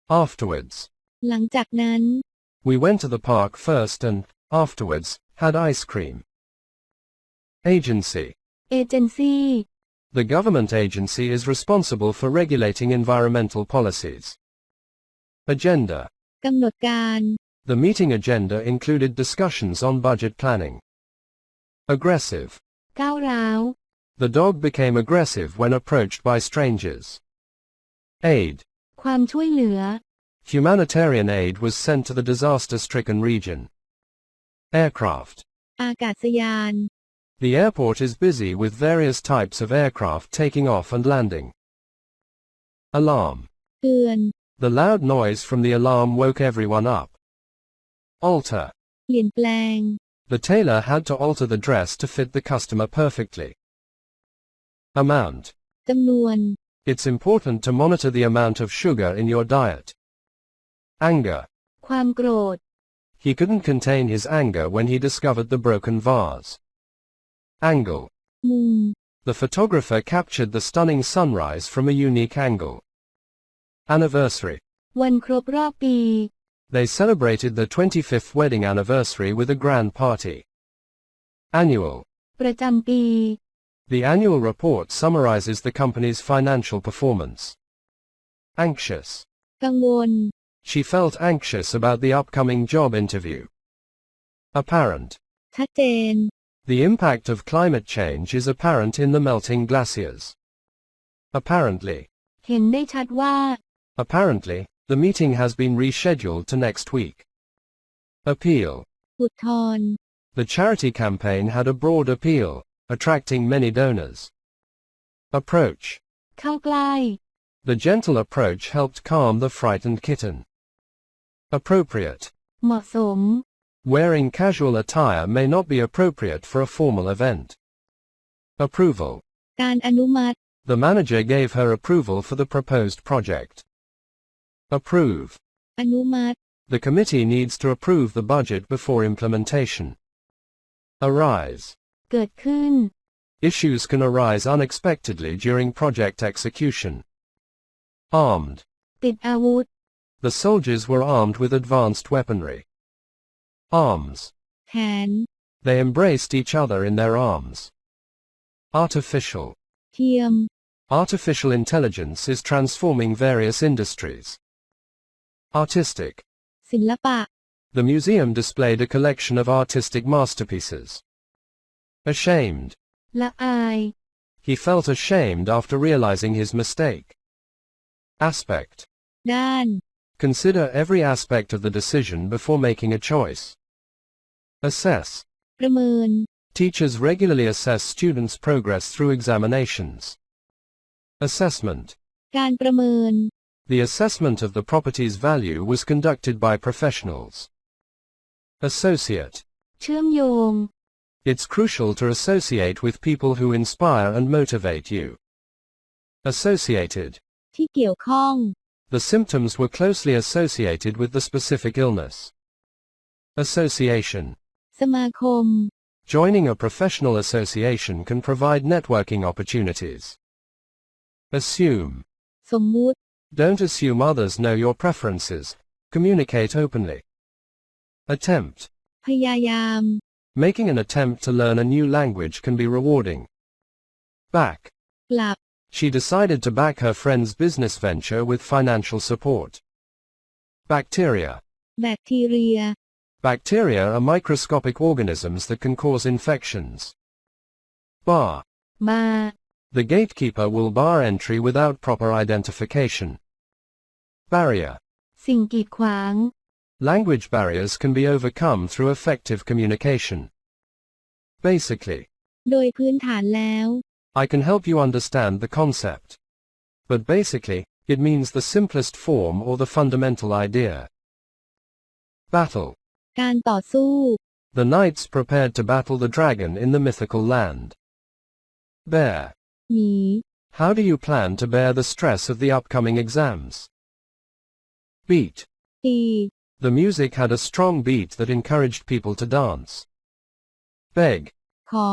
Afterwards. หลังจากนั้น We went to the park first and, afterwards, had ice cream. Agency. เอเจนซี่ The government agency is responsible for regulating environmental policies. Agenda. กำหนดการ The meeting agenda included discussions on budget planning. Aggressive. ก้าวร้าว The dog became aggressive when approached by strangers. Aid. ความช่วยเหลือ Humanitarian aid was sent to the disaster-stricken region. Aircraft. อากาศยาน The airport is busy with various types of aircraft taking off and landing. Alarm. เตือน The loud noise from the alarm woke everyone up. Alter. เปลี่ยนแปลง The tailor had to alter the dress to fit the customer perfectly. Amount. จำนวน It's important to monitor the amount of sugar in your diet. Anger. ความโกรธ He couldn't contain his anger when he discovered the broken vase. Angle. มุม The photographer captured the stunning sunrise from a unique angle. Anniversary. วันครบรอบปี They celebrated the 25th wedding anniversary with a grand party. Annual. ประจำปี The annual report summarizes the company's financial performance. Anxious. กังวล She felt anxious about the upcoming job interview. Apparent. ชัดเจน The impact of climate change is apparent in the melting glaciers. Apparently. เห็นได้ชัดว่า Apparently, the meeting has been rescheduled to next week. Appeal. อุทธรณ์ The charity campaign had a broad appeal, attracting many donors. Approach. เข้าใกล้ The gentle approach helped calm the frightened kitten. Appropriate. เหมาะสม Wearing casual attire may not be appropriate for a formal event. Approval. การอนุมัติ The manager gave her approval for the proposed project. Approve. อนุมัติ The committee needs to approve the budget before implementation. Arise. เกิดขึ้น Issues can arise unexpectedly during project execution. Armed. ติดอาวุธ The soldiers were armed with advanced weaponry. Arms. แขน They embraced each other in their arms. Artificial. เทียม Artificial intelligence is transforming various industries. Artistic. ศิลปะ The museum displayed a collection of artistic masterpieces. Ashamed. ละอาย He felt ashamed after realizing his mistake. Aspect. ด้าน Consider every aspect of the decision before making a choice. Assess. ประเมิน Teachers regularly assess students' progress through examinations. Assessment. การประเมิน The assessment of the property's value was conducted by professionals. Associate. เชื่อมโยง It's crucial to associate with people who inspire and motivate you. Associated. ที่เกี่ยวข้อง The symptoms were closely associated with the specific illness. Association. สมาคม Joining a professional association can provide networking opportunities. Assume. สมมุติ Don't assume others know your preferences. Communicate openly. Attempt. พยายาม Making an attempt to learn a new language can be rewarding. Back. กลับ She decided to back her friend's business venture with financial support. Bacteria. แบคทีเรีย Bacteria are microscopic organisms that can cause infections. Bar. มา The gatekeeper will bar entry without proper identification. Barrier. สิ่งกีดขวาง Language barriers can be overcome through effective communication. Basically. โดยพื้นฐานแล้ว I can help you understand the concept. But basically, it means the simplest form or the fundamental idea. Battle. การต่อสู้ The knights prepared to battle the dragon in the mythical land. Bear. หนี How do you plan to bear the stress of the upcoming exams? Beat. ตี The music had a strong beat that encouraged people to dance. Beg. ขอ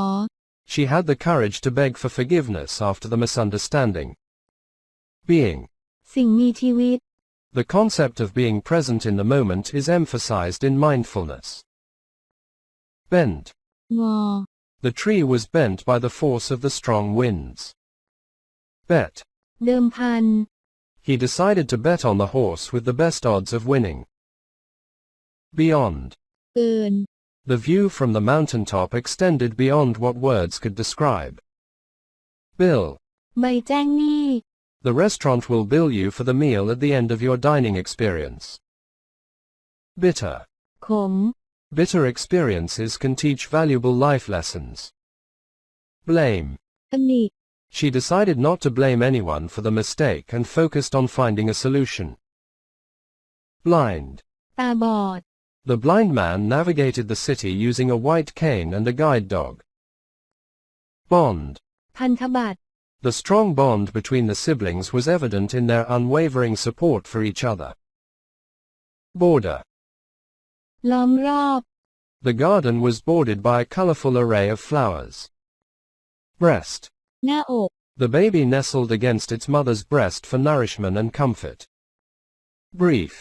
She had the courage to beg for forgiveness after the misunderstanding. Being. สิ่งมีชีวิต The concept of being present in the moment is emphasized in mindfulness. Bent. งอ The tree was bent by the force of the strong winds. Bet. เดิมพัน He decided to bet on the horse with the best odds of winning. Beyond. เกิน The view from the mountaintop extended beyond what words could describe. Bill. ใบแจ้งหนี้ The restaurant will bill you for the meal at the end of your dining experience. Bitter. ขม Bitter experiences can teach valuable life lessons. Blame. ตำหนิ She decided not to blame anyone for the mistake and focused on finding a solution. Blind. ตาบอด The blind man navigated the city using a white cane and a guide dog. Bond. พันธบัตร The strong bond between the siblings was evident in their unwavering support for each other. Border. ล้อมรอบ The garden was bordered by a colorful array of flowers. Breast. หน้าอก The baby nestled against its mother's breast for nourishment and comfort. Brief.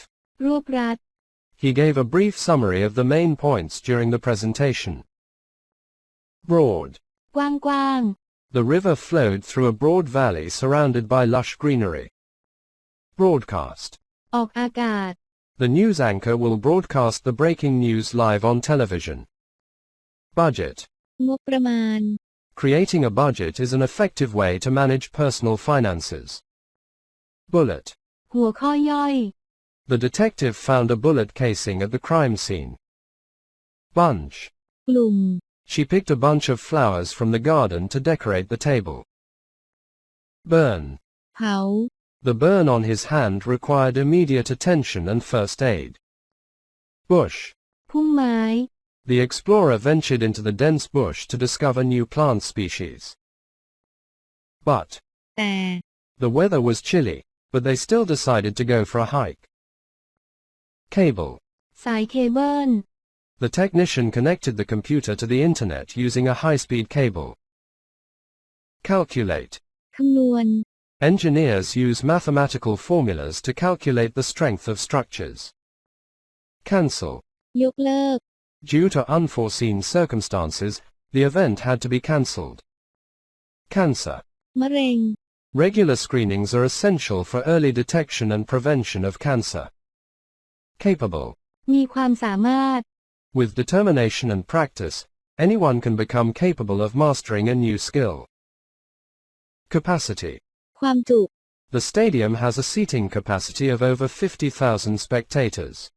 รวบรัด He gave a brief summary of the main points during the presentation. Broad. กว้าง The river flowed through a broad valley surrounded by lush greenery. Broadcast. ๆออกอากาศ The news anchor will broadcast the breaking news live on television. Budget. งบประมาณ Creating a budget is an effective way to manage personal finances. Bullet. หัวข้อย่อย The detective found a bullet casing at the crime scene. Bunch. กลุ่ม She picked a bunch of flowers from the garden to decorate the table. Burn. เผา The burn on his hand required immediate attention and first aid. Bush. พุ่มไม้ The explorer ventured into the dense bush to discover new plant species. But แต่ the weather was chilly, but they still decided to go for a hike. Cable. สายเคเบิล The technician connected the computer to the internet using a high-speed cable. Calculate. คำนวณ Engineers use mathematical formulas to calculate the strength of structures. Cancel. ยกเลิก Due to unforeseen circumstances, the event had to be cancelled. Cancer. มะเร็ง Regular screenings are essential for early detection and prevention of cancer. Capable. มีความสามารถ With determination and practice, anyone can become capable of mastering a new skill. Capacity. ความจุ The stadium has a seating capacity of over 50,000 spectators.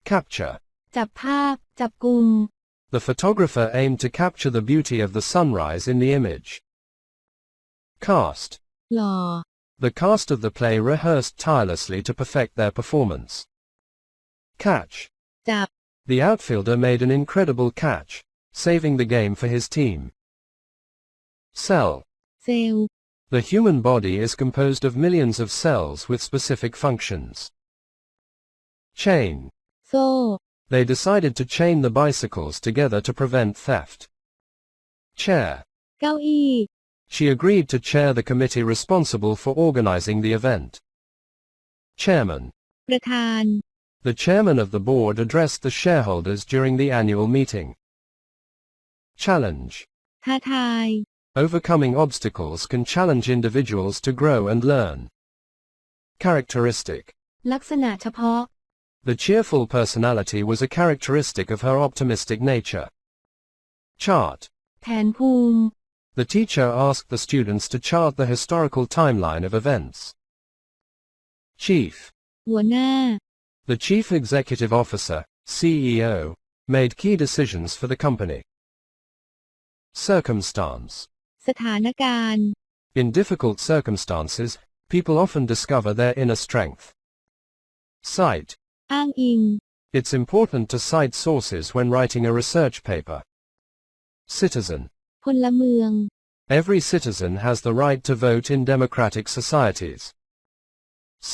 Capture. จับภาพ จับกลุ่ม The photographer aimed to capture the beauty of the sunrise in the image. Cast. หล่อ The cast of the play rehearsed tirelessly to perfect their performance. Catch. จับ The outfielder made an incredible catch, saving the game for his team. Cell. เซลล์ The human body is composed of millions of cells with specific functions. Chain. โซ่ They decided to chain the bicycles together to prevent theft. Chair. เก้าอี้ She agreed to chair the committee responsible for organizing the event. Chairman. ประธาน The chairman of the board addressed the shareholders during the annual meeting. Challenge. ท้าทาย Overcoming obstacles can challenge individuals to grow and learn. Characteristic. ลักษณะเฉพาะ The cheerful personality was a characteristic of her optimistic nature. Chart. แผนภูมิ The teacher asked the students to chart the historical timeline of events. Chief. หัวหน้า The chief executive officer, CEO, made key decisions for the company. Circumstance. สถานการณ์ In difficult circumstances, people often discover their inner strength. Cite. อ้างอิง It's important to cite sources when writing a research paper. Citizen. พลเมือง Every citizen has the right to vote in democratic societies.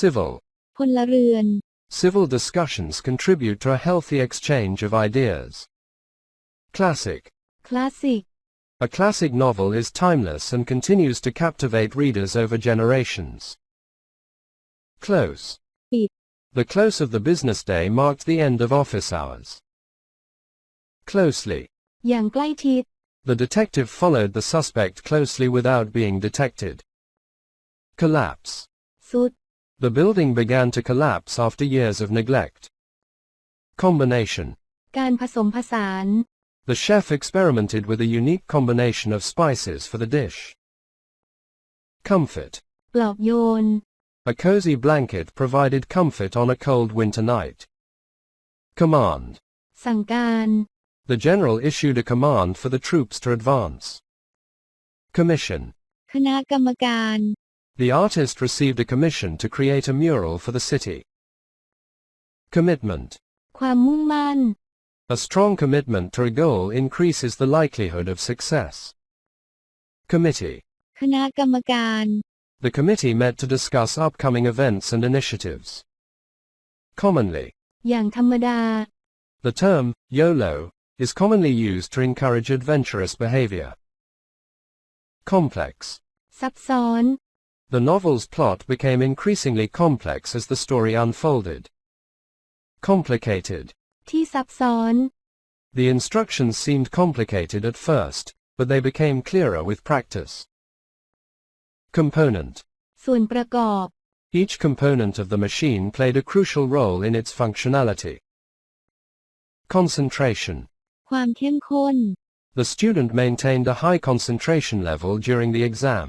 Civil. พลเรือน Civil discussions contribute to a healthy exchange of ideas. Classic. คลาสสิก A classic novel is timeless and continues to captivate readers over generations. Close. ปิด The close of the business day marked the end of office hours. Closely. อย่างใกล้ชิด The detective followed the suspect closely without being detected. Collapse. สุด The building began to collapse after years of neglect. Combination. การผสมผสาน The chef experimented with a unique combination of spices for the dish. Comfort. ปลอบโยน A cozy blanket provided comfort on a cold winter night. Command. สั่งการ The general issued a command for the troops to advance. Commission. คณะกรรมการ The artist received a commission to create a mural for the city. Commitment. ความมุ่งมั่น A strong commitment to a goal increases the likelihood of success. Committee. คณะกรรมการ The committee met to discuss upcoming events and initiatives. Commonly. อย่างธรรมดา The term, YOLO, is commonly used to encourage adventurous behavior. Complex. ซับซ้อน The novel's plot became increasingly complex as the story unfolded. Complicated. ที่ซับซ้อน The instructions seemed complicated at first, but they became clearer with practice. Component. ส่วนประกอบ Each component of the machine played a crucial role in its functionality. Concentration. ความเข้มข้น The student maintained a high concentration level during the exam.